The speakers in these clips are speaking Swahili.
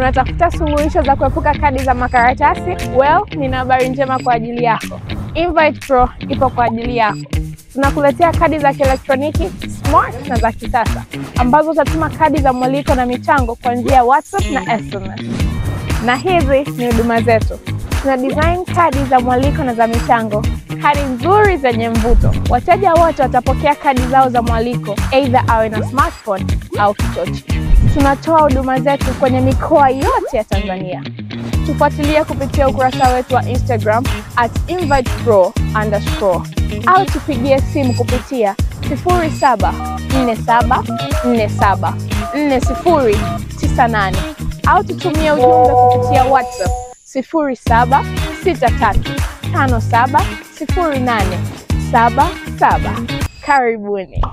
Unatafuta suluhisho za kuepuka kadi za makaratasi? Well, nina habari njema kwa ajili yako. Invite Pro ipo kwa ajili yako. Tunakuletea kadi za kielektroniki smart na za kisasa ambazo utatuma kadi za mwaliko na michango kwa njia ya WhatsApp na SMS. Na hizi ni huduma zetu. Tuna design kadi za mwaliko na za michango, kadi nzuri zenye mvuto. Wateja wote watapokea kadi zao za mwaliko either awe na smartphone au kichochi. Tunatoa huduma zetu kwenye mikoa yote ya Tanzania. Tufuatilie kupitia ukurasa wetu wa Instagram @invitepro_ au tupigie simu kupitia 0747474098 au tutumie ujumbe kupitia WhatsApp 0763570877. Karibuni.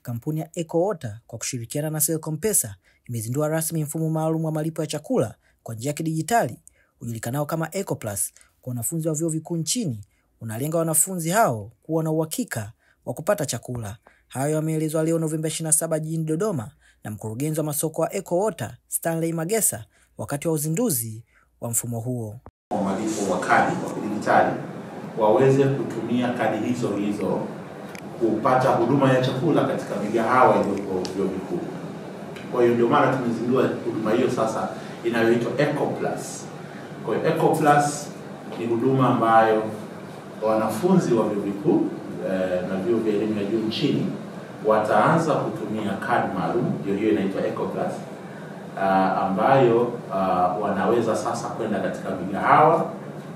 Kampuni ya EcoWater kwa kushirikiana na Selcom Pesa imezindua rasmi mfumo maalum wa malipo ya chakula kwa njia ya kidijitali ujulikanao kama EcoPlus kwa wanafunzi wa vyuo vikuu nchini. Unalenga wanafunzi hao kuwa na uhakika wa kupata chakula. Hayo yameelezwa leo Novemba 27 jijini Dodoma na mkurugenzi wa masoko wa EcoWater Stanley Magesa wakati wa uzinduzi wa mfumo huo. Malipo wa kadi wa kidijitali waweze kutumia kadi hizo kupata huduma ya chakula katika migahawa iliyoko vyuo vikuu. Kwa hiyo ndio maana tumezindua huduma hiyo sasa inayoitwa EcoPlus. Kwa hiyo EcoPlus ni huduma ambayo wanafunzi wa vyuo vikuu na vyuo vya elimu ya juu nchini wataanza kutumia kadi maalum, hiyo inaitwa EcoPlus, ambayo wanaweza sasa kwenda katika migahawa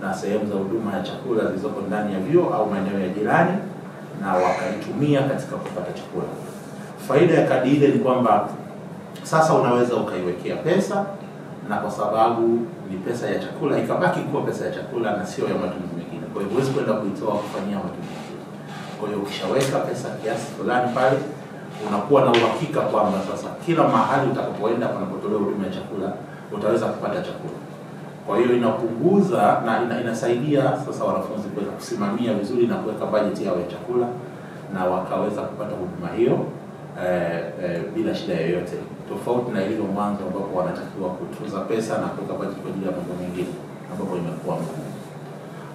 na sehemu za huduma ya chakula zilizoko ndani ya vyuo au maeneo ya jirani na wakaitumia katika kupata chakula. Faida ya kadi ile ni kwamba sasa unaweza ukaiwekea pesa, na kwa sababu ni pesa ya chakula ikabaki kuwa pesa ya chakula na sio ya matumizi mengine. Kwa hiyo huwezi kwenda kuitoa kufanyia matumizi. Kwa hiyo ukishaweka pesa kiasi fulani pale, unakuwa na uhakika kwamba sasa kila mahali utakapoenda panapotolewa huduma ya chakula utaweza kupata chakula. Kwa hiyo inapunguza na inasaidia sasa wanafunzi kuweza kusimamia vizuri na kuweka bajeti yao ya chakula na wakaweza kupata huduma hiyo bila shida yoyote, tofauti na ile mwanzo ambapo wanatakiwa kutunza pesa na kuweka bajeti kwa ajili ya mambo mengine ambapo imekuwa ngumu.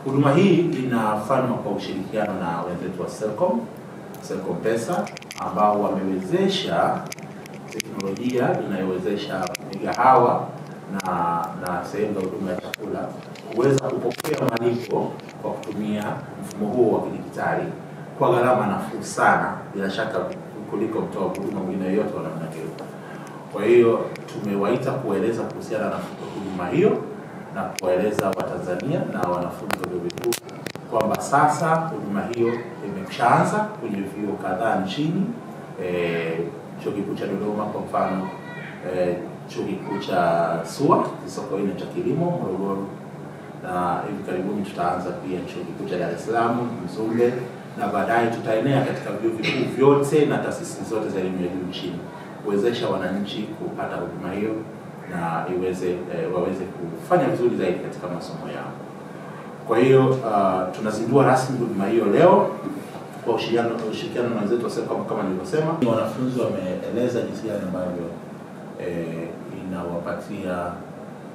Huduma hii inafanywa kwa ushirikiano na wenzetu wa Selcom Pesa ambao wamewezesha teknolojia inayowezesha migahawa na sehemu za huduma ya chakula kuweza kupokea malipo kwa kutumia mfumo huo wa kidijitali kwa gharama nafuu sana, bila shaka kuliko mtoa huduma mwingine yoyote wa namna hiyo. Kwa hiyo tumewaita kueleza kuhusiana na huduma hiyo na kueleza Watanzania na wanafunzi wa vyuo vikuu kwamba sasa huduma hiyo imeshaanza kwenye vyuo kadhaa nchini. Chuo Kikuu cha Dodoma kwa mfano, Chuo Kikuu cha SUA Sokoine cha Kilimo Morogoro, na hivi karibuni tutaanza pia Chuo Kikuu cha Dar es Salaam Mzumbe, na baadaye tutaenea katika vyuo vikuu vyote na taasisi zote za elimu ya juu nchini kuwezesha wananchi kupata huduma hiyo na waweze kufanya vizuri zaidi katika masomo yao. Kwa hiyo tunazindua rasmi huduma hiyo leo kwa ushirikiano na wenzetu wa Selcom kama nilivyosema. Wanafunzi wameeleza jinsi gani ambavyo inawapatia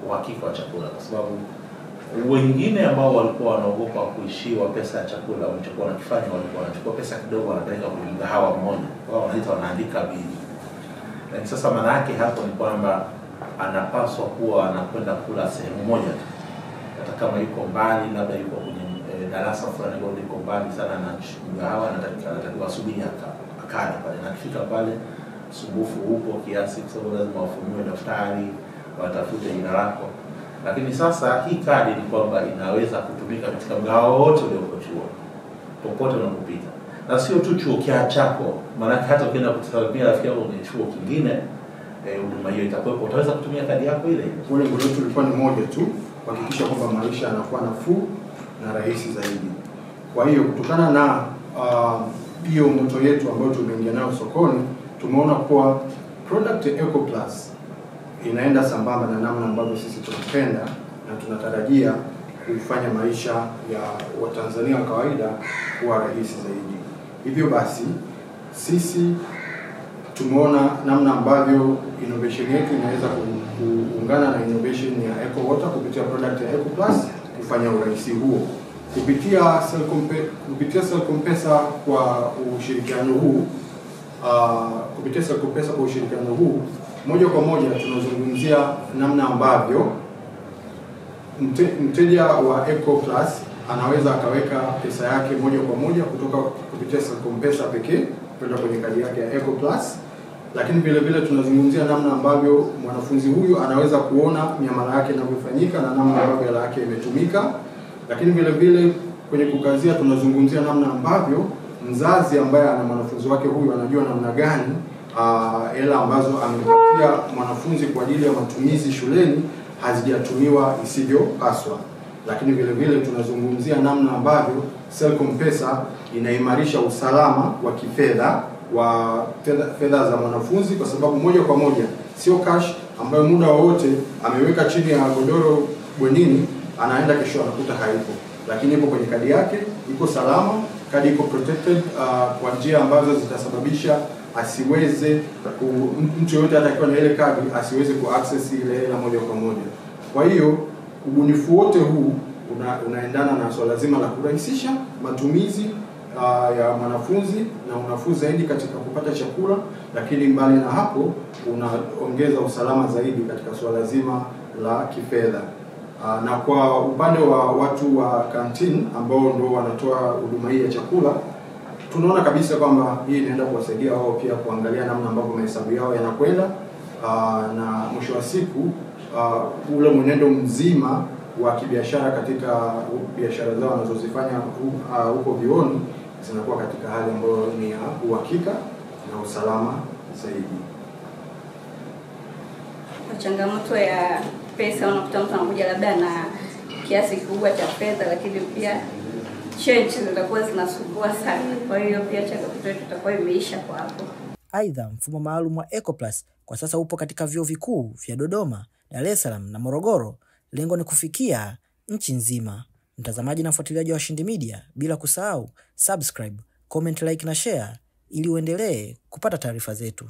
uhakika wa chakula, kwa sababu wengine ambao walikuwa wanaogopa kuishiwa pesa ya chakula, walichokuwa wanakifanya walikuwa wanachukua pesa kidogo wanapeleka kwenye mgahawa mmoja, wao wanaandika bili. Lakini sasa maana yake hapo ni kwamba anapaswa kuwa anakwenda kula sehemu moja tu, hata kama yuko mbali, labda yuko kwenye darasa fulani ambalo liko mbali sana na mgahawa, anatakiwa asubiri akale pale, na akifika pale sumbufu huko kiasi, kwa sababu lazima wafungue daftari, watafute jina lako. Lakini sasa hii kadi ni kwamba inaweza kutumika katika mgahawa wote ulioko chuo, popote unapopita, na sio tu chuo chako, maana hata ukienda kusalimia rafiki yako kwenye chuo kingine, huduma hiyo itakuwepo, utaweza kutumia kadi yako ile. Lengo letu lilikuwa ni moja tu, kuhakikisha kwamba maisha yanakuwa nafuu na rahisi zaidi. Kwa hiyo kutokana na hiyo moto yetu ambayo tumeingia nayo sokoni, tumeona kuwa product EcoPlus inaenda sambamba na namna ambavyo sisi tunapenda na tunatarajia kufanya maisha ya Watanzania wa kawaida kuwa rahisi zaidi. Hivyo basi sisi tumeona namna ambavyo innovation yetu inaweza kuungana na innovation ya EcoWater kupitia product ya EcoPlus kufanya urahisi huo. Kupitia Selcom-Pesa kwa ushirikiano huu, moja kwa moja tunazungumzia namna ambavyo mteja wa EcoPlus anaweza akaweka pesa yake moja kwa moja kutoka kupitia Selcom-Pesa pekee kwenda kwenye kadi yake ya EcoPlus. Lakini vile vile tunazungumzia namna ambavyo mwanafunzi huyu anaweza kuona miamala yake inavyofanyika na namna ambavyo hela yake imetumika. Lakini vile vile kwenye kukazia tunazungumzia namna ambavyo mzazi ambaye ana mwanafunzi wake huyu anajua namna gani hela ambazo amepatia mwanafunzi kwa ajili ya matumizi shuleni hazijatumiwa isivyopaswa. Lakini vile vile tunazungumzia namna ambavyo Selcom-Pesa inaimarisha usalama wa kifedha wa fedha za mwanafunzi, kwa sababu moja kwa moja sio cash ambayo muda wowote ameweka chini ya godoro bwenini anaenda kesho anakuta haipo, lakini ipo kwenye kadi yake, iko salama, kadi iko protected kwa njia ambazo zitasababisha asiweze mtu yote atakiwa na ile kadi asiweze kuaccess ile hela moja kwa moja. Kwa hiyo ubunifu wote huu unaendana na swala zima la kurahisisha matumizi ya mwanafunzi na unafuu zaidi katika kupata chakula, lakini mbali na hapo unaongeza usalama zaidi katika swala zima la kifedha. Na kwa upande wa watu wa canteen ambao ndio wanatoa huduma hii ya chakula, tunaona kabisa kwamba hii inaenda kuwasaidia wao pia kuangalia namna ambavyo mahesabu yao yanakwenda, na mwisho wa siku ule mwenendo mzima wa kibiashara katika biashara zao wanazozifanya huko vioni zinakuwa katika hali ambayo ni ya uhakika na usalama zaidi. Changamoto ya pesa, unakuta mtu anakuja labda na kiasi kikubwa cha fedha, lakini pia change zitakuwa zinasumbua sana. Kwa hiyo pia changamoto yetu itakuwa imeisha kwa hapo. Aidha, mfumo maalum wa EcoPlus kwa sasa upo katika vyuo vikuu vya Dodoma, Dar es Salaam na Morogoro. Lengo ni kufikia nchi nzima. Mtazamaji na mfuatiliaji wa Washindi Media, bila kusahau subscribe, comment, like na share ili uendelee kupata taarifa zetu.